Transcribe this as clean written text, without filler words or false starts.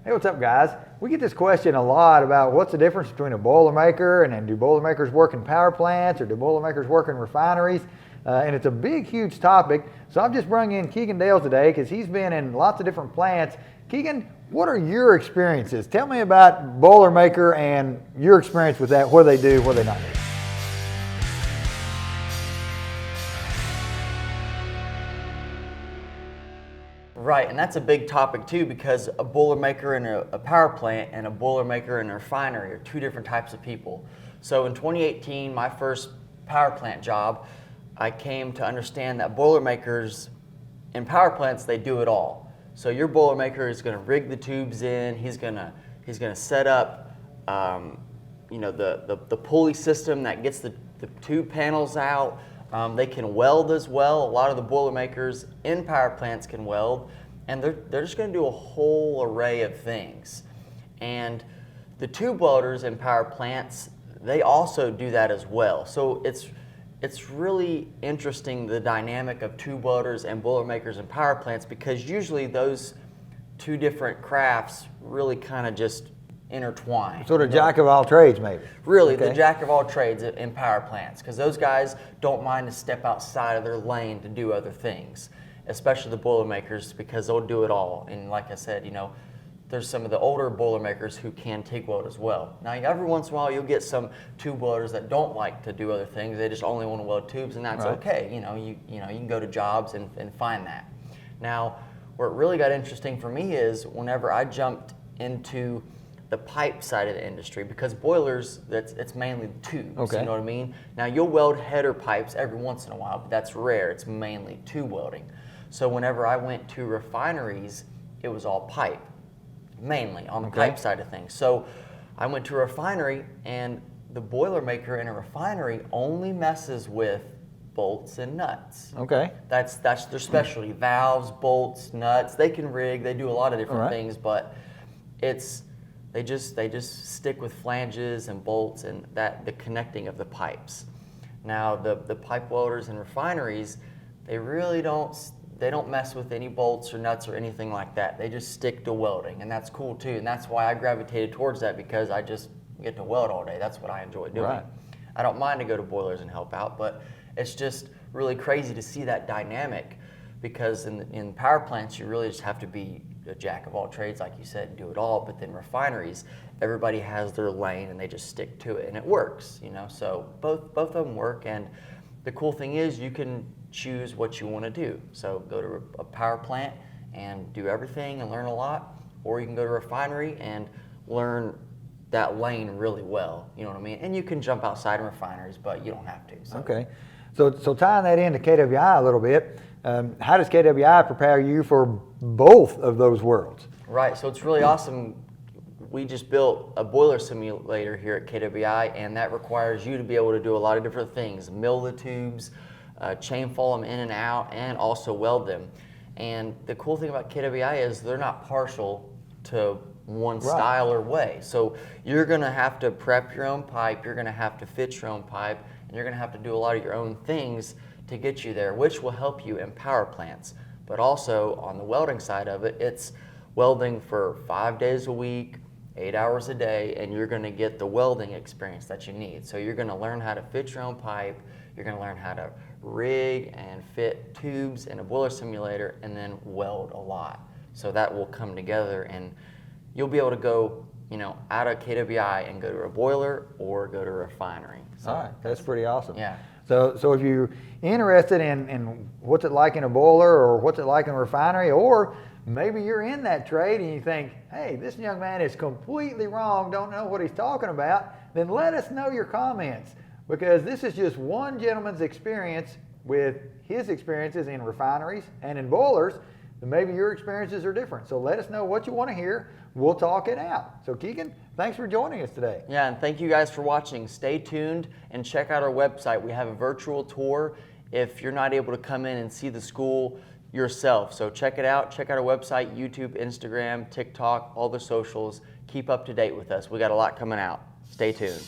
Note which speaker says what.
Speaker 1: Hey, what's up, guys? We get this question a lot about what's the difference between a Boilermaker and do Boilermakers work in power plants or do Boilermakers work in refineries? And it's a big, huge topic. So I've just brought in Keegan Dales today because he's been in lots of different plants. Keegan, what are your experiences? Tell me about Boilermaker and your experience with that, what they do, what they not do.
Speaker 2: Right, and that's a big topic too, because a Boilermaker in a power plant and a Boilermaker in a refinery are two different types of people. So in 2018, my first power plant job, I came to understand that Boilermakers in power plants, they do it all. So your Boilermaker is going to rig the tubes in. He's going to set up, the pulley system that gets the tube panels out. They can weld as well. A lot of the Boilermakers in power plants can weld, and they're just going to do a whole array of things. And the tube welders in power plants, they also do that as well. So it's really interesting, the dynamic of tube welders and Boilermakers in power plants, because usually those two different crafts really kind of just intertwine.
Speaker 1: Sort of jack of all trades, maybe.
Speaker 2: Really,
Speaker 1: Okay.
Speaker 2: the jack of all trades in power plants, because those guys don't mind to step outside of their lane to do other things, especially the Boilermakers, because they'll do it all. And like I said, there's some of the older Boilermakers who can TIG weld as well. Now, every once in a while, you'll get some tube welders that don't like to do other things. They just only want to weld tubes, and that's
Speaker 1: right.
Speaker 2: okay. You can go to jobs and find that. Now, where it really got interesting for me is whenever I jumped into the pipe side of the industry, because boilers, it's mainly tubes,
Speaker 1: Okay.
Speaker 2: You know what I mean? Now, you'll weld header pipes every once in a while, but that's rare. It's mainly tube welding. So whenever I went to refineries, it was all pipe, mainly on the pipe side of things. So I went to a refinery, and the Boilermaker in a refinery only messes with bolts and nuts.
Speaker 1: Okay.
Speaker 2: That's their specialty. Valves, bolts, nuts. They can rig. They do a lot of different things, but they just stick with flanges and bolts and the connecting of the pipes. Now the pipe welders in refineries, they really don't mess with any bolts or nuts or anything like that. They just stick to welding, and that's cool too. And that's why I gravitated towards that, because I just get to weld all day. That's what I enjoy doing.
Speaker 1: Right.
Speaker 2: I don't mind to go to boilers and help out, but it's just really crazy to see that dynamic, because in power plants you really just have to be a jack of all trades, like you said, and do it all. But then refineries, everybody has their lane and they just stick to it, and it works. So both of them work. And the cool thing is you can choose what you want to do. So go to a power plant and do everything and learn a lot, or you can go to a refinery and learn that lane really well. You know what I mean? And you can jump outside in refineries, but you don't have to. So.
Speaker 1: Okay. So tying that into KWI a little bit, how does KWI prepare you for both of those worlds?
Speaker 2: Right, so it's really awesome. We just built a boiler simulator here at KWI, and that requires you to be able to do a lot of different things. Mill the tubes, chain fall them in and out, and also weld them. And the cool thing about KWI is they're not partial to one style or way. So you're going to have to prep your own pipe, you're going to have to fit your own pipe, and you're going to have to do a lot of your own things to get you there, which will help you in power plants. But also on the welding side of it, it's welding for 5 days a week, 8 hours a day, and you're going to get the welding experience that you need. So you're going to learn how to fit your own pipe, you're going to learn how to rig and fit tubes in a boiler simulator, and then weld a lot. So that will come together, and you'll be able to go out of KWI and go to a boiler or go to a refinery. So
Speaker 1: all right, that's pretty awesome.
Speaker 2: Yeah.
Speaker 1: So if you're interested in what's it like in a boiler or what's it like in a refinery, or maybe you're in that trade and you think, hey, this young man is completely wrong, don't know what he's talking about, then let us know your comments, because this is just one gentleman's experience with his experiences in refineries and in boilers. And maybe your experiences are different. So let us know what you want to hear. We'll talk it out. So Keegan, thanks for joining us today.
Speaker 2: Yeah, and thank you guys for watching. Stay tuned and check out our website. We have a virtual tour if you're not able to come in and see the school yourself. So check it out. Check out our website, YouTube, Instagram, TikTok, all the socials. Keep up to date with us. We got a lot coming out. Stay tuned.